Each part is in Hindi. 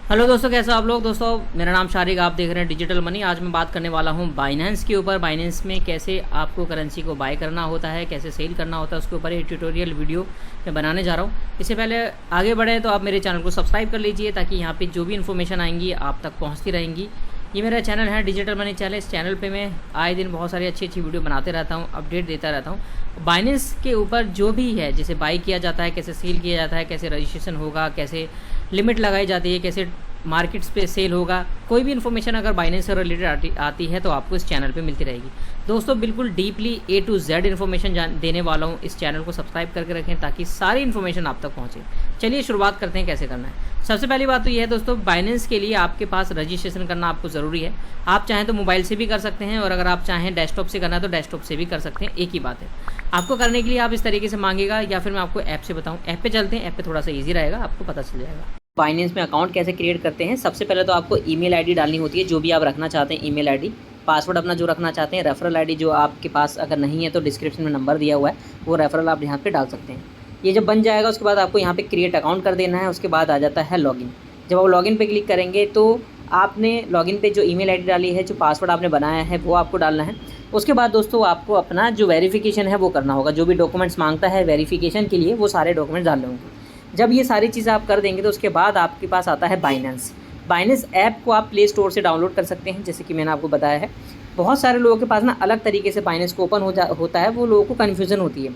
हेलो दोस्तों, कैसे हो आप लोग। दोस्तों मेरा नाम शारिक, आप देख रहे हैं डिजिटल मनी। आज मैं बात करने वाला हूं बाइनेंस के ऊपर। बाइनेंस में कैसे आपको करेंसी को बाय करना होता है, कैसे सेल करना होता है, उसके ऊपर एक ट्यूटोरियल वीडियो मैं बनाने जा रहा हूं। इससे पहले आगे बढ़े तो आप मेरे चैनल को सब्सक्राइब कर लीजिए, ताकि यहाँ पे जो भी इन्फॉर्मेशन आएंगी आप तक पहुँचती रहेंगी। ये मेरा चैनल है डिजिटल मनी चैनल। इस चैनल पे मैं आए दिन बहुत सारी अच्छी अच्छी वीडियो बनाते रहता हूँ, अपडेट देता रहता हूँ। बाइनेंस के ऊपर जो भी है, जैसे बाई किया जाता है, कैसे सेल किया जाता है, कैसे रजिस्ट्रेशन होगा, कैसे लिमिट लगाई जाती है, कैसे मार्केट्स पे सेल होगा, कोई भी इन्फॉर्मेशन अगर बाइनेंस से रिलेटेड आती है तो आपको इस चैनल पे मिलती रहेगी। दोस्तों बिल्कुल deeply A to Z information देने वाला हूँ। इस चैनल को सब्सक्राइब करके रखें ताकि सारी इन्फॉर्मेशन आप तक पहुँचे। चलिए शुरुआत करते हैं कैसे करना है। सबसे पहली बात तो ये है दोस्तों, बाइनेंस के लिए आपके पास रजिस्ट्रेशन करना आपको ज़रूरी है। आप चाहें तो मोबाइल से भी कर सकते हैं, और अगर आप चाहें डेस्कटॉप से करना है तो डेस्कटॉप से भी कर सकते हैं, एक ही बात है। आपको करने के लिए आप इस तरीके से मांगेगा, या फिर मैं आपको ऐप से बताऊँ। ऐप पे चलते हैं, ऐप पे थोड़ा सा ईजी रहेगा, आपको पता चल जाएगा। बाइनेंस में अकाउंट कैसे क्रिएट करते हैं। सबसे पहले तो आपको ईमेल आईडी डालनी होती है, जो भी आप रखना चाहते हैं ईमेल आईडी। पासवर्ड अपना जो रखना चाहते हैं, रेफरल आईडी जो आपके पास अगर नहीं है तो डिस्क्रिप्शन में नंबर दिया हुआ है, वो रेफरल आप यहाँ पे डाल सकते हैं। ये जब बन जाएगा उसके बाद आपको यहाँ पे क्रिएट अकाउंट कर देना है। उसके बाद आ जाता है लॉगिन। जब आप लॉगिन पे क्लिक करेंगे तो आपने लॉगिन पे जो ईमेल आईडी डाली है, जो पासवर्ड आपने बनाया है, वो आपको डालना है। उसके बाद दोस्तों आपको अपना जो वेरिफिकेशन है वो करना होगा। जो भी डॉक्यूमेंट्स मांगता है वेरिफिकेशन के लिए, वो सारे डॉक्यूमेंट्स डालने होंगे। जब ये सारी चीज़ें आप कर देंगे तो उसके बाद आपके पास आता है बाइनेंस। बाइनेंस ऐप को आप प्ले स्टोर से डाउनलोड कर सकते हैं, जैसे कि मैंने आपको बताया है। बहुत सारे लोगों के पास ना अलग तरीके से बाइनेंस को ओपन होता है, वो लोगों को कन्फ्यूज़न होती है।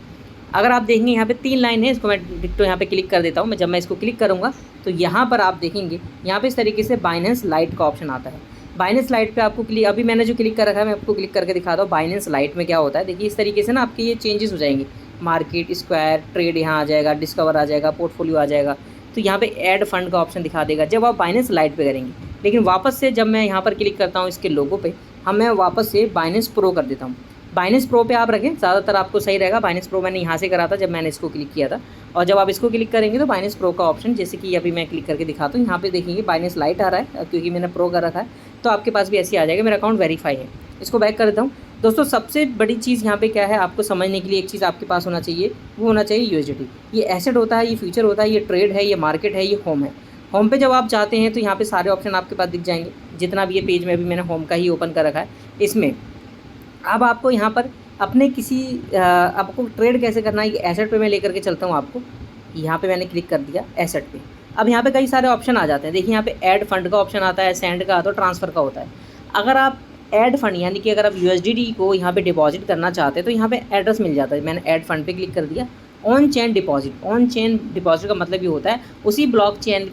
अगर आप देखेंगे यहाँ पे 3 लाइन है, इसको मैं डिक्टो यहाँ पे क्लिक कर देता हूँ। जब मैं इसको क्लिक करूँगा तो यहाँ पर आप देखेंगे, यहाँ पे इस तरीके से बाइनेंस लाइट का ऑप्शन आता है। बाइनेंस लाइट पे आपको क्लिक, अभी मैंने जो क्लिक कर रखा है मैं आपको क्लिक करके दिखाता हूँ बाइनेंस लाइट में क्या होता है। देखिए इस तरीके से ना आपके ये चेंजेस हो जाएंगे। मार्केट, स्क्वायर, ट्रेड यहाँ आ जाएगा, डिस्कवर आ जाएगा, पोर्टफोलियो आ जाएगा। तो यहाँ पे ऐड फंड का ऑप्शन दिखा देगा जब आप बाइनेंस लाइट पे करेंगे। लेकिन वापस से जब मैं यहाँ पर क्लिक करता हूँ इसके लोगो पे, मैं वापस से बाइनेंस प्रो कर देता हूँ। बाइनेंस प्रो पे आप रखें, ज़्यादातर आपको सही रहेगा। बाइनेंस प्रो मैंने यहाँ से करा था जब मैंने इसको क्लिक किया था। और जब आप इसको क्लिक करेंगे तो बाइनेंस प्रो का ऑप्शन, जैसे कि अभी मैं क्लिक करके दिखाता हूँ, यहाँ पे देखेंगे बाइनेंस लाइट आ रहा है, क्योंकि मैंने प्रो कर रखा है। तो आपके पास भी ऐसे आ जाएगा। मेरा अकाउंट वेरीफाई है। इसको बैक कर देता हूँ। दोस्तों सबसे बड़ी चीज़ यहाँ पे क्या है, आपको समझने के लिए एक चीज़ आपके पास होना चाहिए, वो होना चाहिए USDT। ये एसेट होता है, ये फ्यूचर होता है, ये ट्रेड है, ये मार्केट है, ये होम है। होम पे जब आप जाते हैं तो यहाँ पे सारे ऑप्शन आपके पास दिख जाएंगे। जितना भी ये पेज में अभी मैंने होम का ही ओपन कर रखा है, इसमें अब आपको यहाँ पर अपने किसी आपको ट्रेड कैसे करना है, ये एसेट पे मैं लेकर के चलता हूँ आपको। यहाँ पे मैंने क्लिक कर दिया एसेट पे। अब यहाँ पे कई सारे ऑप्शन आ जाते हैं। देखिए यहाँ पे ऐड फंड का ऑप्शन आता है, सेंड का आता है, ट्रांसफ़र का होता है। अगर आप ऐड फंड यानी कि अगर आप USDT को यहाँ पे डिपॉजिट करना चाहते हैं तो यहाँ पे एड्रेस मिल जाता है। मैंने ऐड फंड पे क्लिक कर दिया। On chain deposit. On chain deposit का मतलब ये होता है उसी ब्लॉकचेन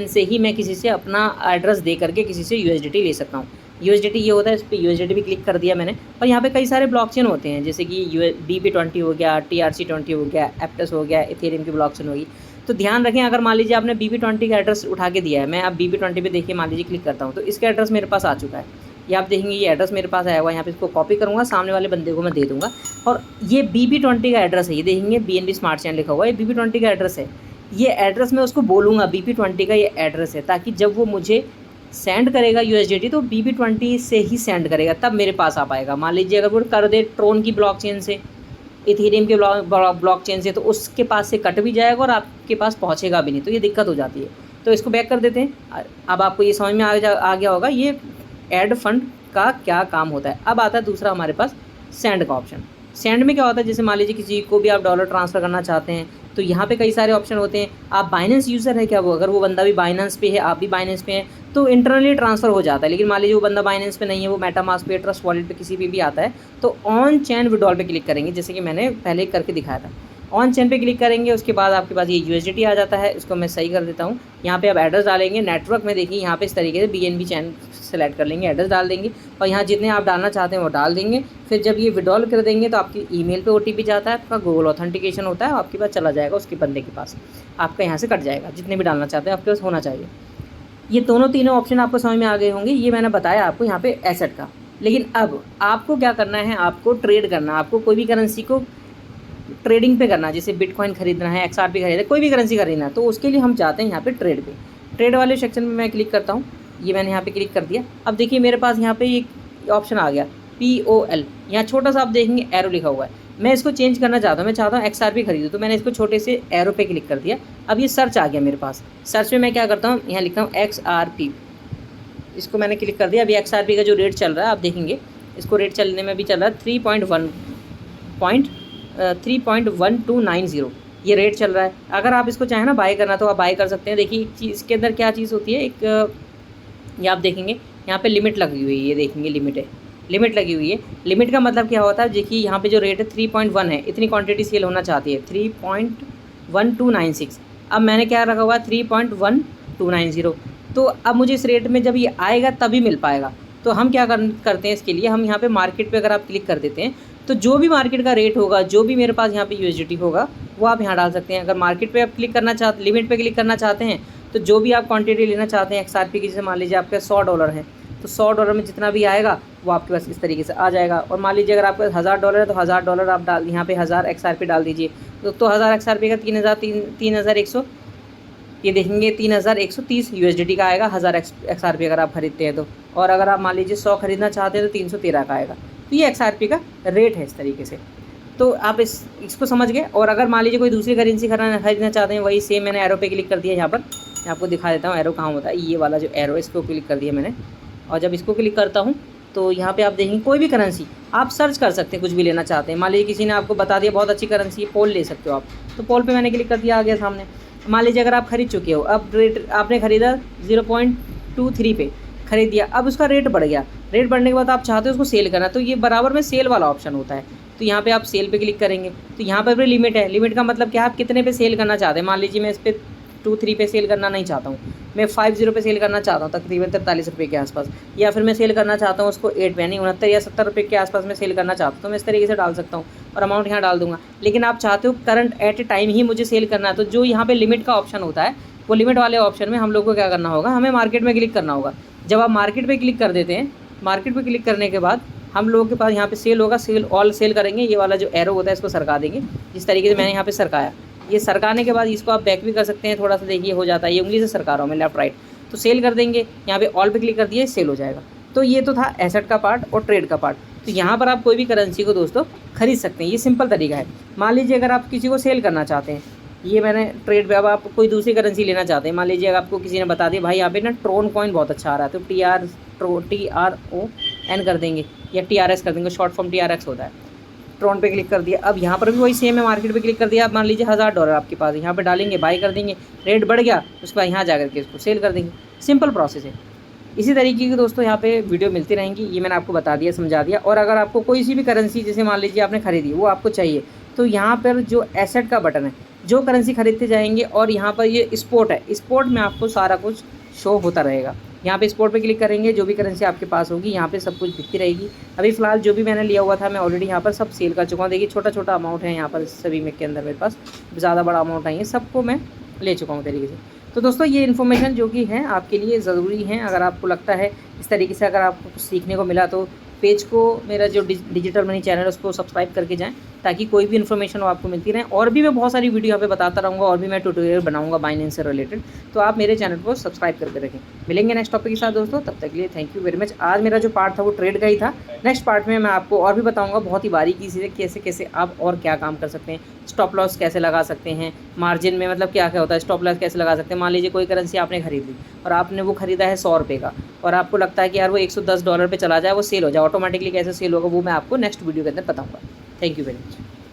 से ही मैं किसी से अपना एड्रेस दे करके किसी से USDT ले सकता हूँ। USDT ये होता है, इस पर USDT भी क्लिक कर दिया मैंने। और यहाँ पे कई सारे ब्लॉकचेन होते हैं, जैसे कि BP20 हो गया, TRC20 हो गया, एप्टस हो गया, इथेरियम की ब्लॉकचेन होगी। तो ध्यान रखें, अगर मान लीजिए आपने BP20 का एड्रेस उठा के दिया है, मैं अब BP20 पे देखिए मान लीजिए क्लिक करता हूँ तो इसका एड्रेस मेरे पास आ चुका है। ये आप देखेंगे ये एड्रेस मेरे पास आया हुआ है। यहाँ पे इसको कॉपी करूँगा, सामने वाले बंदे को मैं दे दूँगा, और ये BP20 का एड्रेस है। ये देखेंगे BNB स्मार्ट चैन लिखा हुआ है, ये BP20 का एड्रेस है। ये एड्रेस मैं उसको बोलूँगा BP20 का ये एड्रेस है, ताकि जब वो मुझे सेंड करेगा USDT तो BP20 से ही सेंड करेगा, तब मेरे पास आ पाएगा। मान लीजिए अगर वो कर दे ट्रोन की ब्लॉकचेन से, इथेरियम के ब्लॉकचेन से, तो उसके पास से कट भी जाएगा और आपके पास पहुंचेगा भी नहीं, तो ये दिक्कत हो जाती है। तो इसको बैक कर देते हैं। अब आपको ये समझ में आ गया होगा ये ऐड फंड का क्या काम होता है। अब आता है दूसरा हमारे पास सेंड का ऑप्शन। सेंड में क्या होता है, जैसे मान लीजिए किसी को भी आप डॉलर ट्रांसफ़र करना चाहते हैं तो यहाँ पे कई सारे ऑप्शन होते हैं। आप बाइनेंस यूज़र है क्या, वो अगर वो बंदा भी बाइनेंस पे है, आप भी बाइनेंस पे हैं, तो इंटरनली ट्रांसफ़र हो जाता है। लेकिन मान लीजिए वो बंदा बाइनेंस पे नहीं है, वो मेटामास्क पे, ट्रस्ट वॉलेट पे, किसी पे भी आता है, तो ऑन चेन विड्रॉल पे क्लिक करेंगे, जैसे कि मैंने पहले करके दिखाया था। ऑन चेन पे क्लिक करेंगे, उसके बाद आपके पास ये USDT आ जाता है। इसको मैं सही कर देता हूँ। यहाँ पे आप एड्रेस डालेंगे। नेटवर्क में देखिए यहाँ पे इस तरीके से BNB चैन सेलेक्ट कर लेंगे, एड्रेस डाल देंगे, और यहाँ जितने आप डालना चाहते हैं वो डाल देंगे। फिर जब ये विड्रॉल कर देंगे तो आपकी ईमेल पे OTP जाता है, आपका गूगल ऑथेंटिकेशन होता है, आपके पास चला जाएगा उसके बंदे के पास, आपका यहाँ से कट जाएगा। जितने भी डालना चाहते हैं आपके पास होना चाहिए। ये तीनों ऑप्शन आपको समझ में आ गए होंगे। ये मैंने बताया आपको यहाँ पे एसेट का। लेकिन अब आपको क्या करना है, आपको ट्रेड करना है। आपको कोई भी करेंसी को ट्रेडिंग पे करना है, जैसे बिटकॉइन खरीदना है, XRP खरीदना है, कोई भी करेंसी खरीदना है, तो उसके लिए हम जाते हैं यहाँ पे ट्रेड पे। ट्रेड वाले सेक्शन में मैं क्लिक करता हूँ। ये मैंने यहाँ पे क्लिक कर दिया। अब देखिए मेरे पास यहाँ पे एक ऑप्शन आ गया POL। यहाँ छोटा सा आप देखेंगे एरो लिखा हुआ है। मैं इसको चेंज करना चाहता हूँ, मैं चाहता हूँ XRP खरीदूँ, तो मैंने इसको छोटे से एरो पे क्लिक कर दिया। अब ये सर्च आ गया मेरे पास। सर्च में मैं क्या करता हूँ, यहाँ लिखता हूँ XRP, इसको मैंने क्लिक कर दिया। अभी XRP का जो रेट चल रहा है आप देखेंगे, इसको रेट चलने में भी चल रहा है 3.1290 ये रेट चल रहा है। अगर आप इसको चाहें ना बाय करना तो आप बाय कर सकते हैं। देखिए इसके अंदर क्या चीज़ होती है, एक ये आप देखेंगे यहाँ पे लिमिट लगी हुई है, ये देखेंगे लिमिट है, लिमिट लगी हुई है। लिमिट का मतलब क्या होता है, देखिए यहाँ पे जो रेट है 3.1 है, इतनी क्वांटिटी सेल होना चाहती है 3.1296। अब मैंने क्या रखा हुआ है 3.1290, तो अब मुझे इस रेट में जब ये आएगा तभी मिल पाएगा। तो हम क्या करते हैं इसके लिए, हम यहाँ पे मार्केट पे अगर आप क्लिक कर देते हैं तो जो भी मार्केट का रेट होगा, जो भी मेरे पास यहाँ पे USDT होगा वो आप यहाँ डाल सकते हैं। अगर मार्केट पे आप क्लिक करना चाहते, लिमिट पे क्लिक करना चाहते हैं, तो जो भी आप क्वांटिटी लेना चाहते हैं XRP की, जैसे मान लीजिए आपके $100 है तो $100 में जितना भी आएगा वो आपके पास इस तरीके से आ जाएगा। और मान लीजिए अगर आपके पास $1000 है तो $1000 आप डाल, यहाँ पे 1000 XRP डाल दीजिए, तो 1000 XRP का 3100, ये देखेंगे 3130 USDT का आएगा 1000 XRP अगर आप खरीदते हैं तो। और अगर आप मान लीजिए 100 खरीदना चाहते हैं तो 313 का आएगा। तो ये XRP का रेट है इस तरीके से। तो आप इसको समझ गए। और अगर मान लीजिए कोई दूसरी करेंसी खरीदना चाहते हैं, वही सेम मैंने एरो पे क्लिक कर दिया। यहाँ पर मैं आपको दिखा देता हूँ एरो कहाँ होता है, ये वाला जो एरो, इसको क्लिक कर दिया मैंने। और जब इसको क्लिक करता हूँ तो यहाँ पे आप देखेंगे कोई भी करेंसी आप सर्च कर सकते हैं, कुछ भी लेना चाहते हैं। मान लीजिए किसी ने आपको बता दिया बहुत अच्छी करेंसी है, पोल ले सकते हो आप, तो पोल पे मैंने क्लिक कर दिया, आ गया सामने। मान लीजिए अगर आप खरीद चुके हो, अब रेट आपने खरीदा 0.23 पे खरीद दिया, अब उसका रेट बढ़ गया। रेट बढ़ने के बाद आप चाहते हो उसको सेल करना, तो ये बराबर में सेल वाला ऑप्शन होता है। तो यहाँ पे आप सेल पे क्लिक करेंगे तो यहाँ पर भी लिमिट है। लिमिट का मतलब क्या है, आप कितने पे सेल करना चाहते हैं। मान लीजिए मैं इस पर 23 पे सेल करना नहीं चाहता हूँ, मैं 50 पे सेल करना चाहता हूँ, तकरीबन 43 रुपये के आसपास। या फिर मैं सेल करना चाहता हूँ उसको 8 पे, यानी 69 या 70 रुपये के आसपास मैं सेल करना चाहता हूँ, तो मैं इस तरीके से डाल सकता हूँ और अमाउंट यहाँ डाल दूँगा। लेकिन आप चाहते हो करंट एट ए टाइम ही मुझे सेल करना है, तो जो यहाँ पर लिमिट का ऑप्शन होता है, वो लिमिट वाले ऑप्शन में हम लोग को क्या करना होगा, हमें मार्केट में क्लिक करना होगा। जब आप मार्केट पे क्लिक कर देते हैं, मार्केट पे क्लिक करने के बाद हम लोगों के पास यहाँ पे सेल होगा, सेल ऑल सेल करेंगे। ये वाला जो एरो होता है इसको सरका देंगे, जिस तरीके से मैंने यहाँ पे सरकाया। ये सरकाने के बाद इसको आप बैक भी कर सकते हैं, थोड़ा सा देखिए हो जाता है, ये उंगली से सरका रहा हूँ मैं लेफ्ट राइट, तो सेल कर देंगे। यहाँ पे ऑल पे क्लिक कर दिए, सेल हो जाएगा। तो ये तो था एसेट का पार्ट और ट्रेड का पार्ट। तो यहाँ पर आप कोई भी करेंसी को दोस्तों खरीद सकते हैं, ये सिंपल तरीका है। मान लीजिए अगर आप किसी को सेल करना चाहते हैं, ये मैंने ट्रेड पे, अब आप कोई दूसरी करेंसी लेना चाहते हैं, मान लीजिए अगर आपको किसी ने बता दिया भाई यहाँ पे ना ट्रोन कॉइन बहुत अच्छा आ रहा है, तो TRON कर देंगे या TRS कर देंगे, शॉर्ट फॉर्म TRX होता है। ट्रोन पे क्लिक कर दिया। अब यहाँ पर भी वही सेम है, मार्केट पे क्लिक कर दिया। आप मान लीजिए $1000 आपके पास, यहाँ पे डालेंगे, बाय कर देंगे, रेट बढ़ गया उसके बाद यहाँ जा करके इसको सेल कर देंगे। सिंपल प्रोसेस है। इसी तरीके की दोस्तों यहाँ पे वीडियो मिलती रहेंगी, ये मैंने आपको बता दिया, समझा दिया। और अगर आपको कोई सी भी करेंसी, जैसे मान लीजिए आपने खरीदी, वो आपको चाहिए, तो यहाँ पर जो एसेट का बटन है, जो करेंसी खरीदते जाएंगे, और यहाँ पर ये स्पोर्ट है, स्पोर्ट में आपको सारा कुछ शो होता रहेगा। यहाँ पे स्पोर्ट पे क्लिक करेंगे, जो भी करेंसी आपके पास होगी यहाँ पे सब कुछ दिखती रहेगी। अभी फ़िलहाल जो भी मैंने लिया हुआ था मैं ऑलरेडी यहाँ पर सब सेल कर चुका हूँ। देखिए छोटा छोटा अमाउंट है यहाँ पर सभी में के अंदर, मेरे पास ज़्यादा बड़ा अमाउंट नहीं है, सबको मैं ले चुका हूँ तरीके से। तो दोस्तों ये इन्फॉर्मेशन जो कि है आपके लिए ज़रूरी है। अगर आपको लगता है इस तरीके से अगर आपको कुछ सीखने को मिला, तो पेज को, मेरा जो डिजिटल मनी चैनल है उसको सब्सक्राइब करके जाएं, ताकि कोई भी इन्फॉर्मेशन वो आपको मिलती रहे। और भी मैं बहुत सारी वीडियो यहाँ पे बताता रहूँगा, और भी मैं ट्यूटोरियल बनाऊँगा बाइनेंस से रिलेटेड, तो आप मेरे चैनल को सब्सक्राइब करके रखें। मिलेंगे नेक्स्ट टॉपिक के साथ दोस्तों, तब तक के लिए थैंक यू वेरी मच। आज मेरा जो पार्ट था वो ट्रेड का ही था। नेक्स्ट पार्ट में मैं आपको और भी बताऊँगा बहुत ही बारीकी से कैसे कैसे आप और क्या काम कर सकते हैं, स्टॉप लॉस कैसे लगा सकते हैं, मार्जिन में मतलब क्या क्या होता है, स्टॉप लॉस कैसे लगा सकते हैं। मान लीजिए कोई करेंसी आपने खरीद ली और आपने वो खरीदा है 100 रुपये का, और आपको लगता है कि यार वो $110 पे चला जाए, वो सेल हो जाए ऑटोमेटिकली, कैसे सेल होगा वो मैं आपको नेक्स्ट वीडियो के अंदर बताऊँगा। Thank you very much.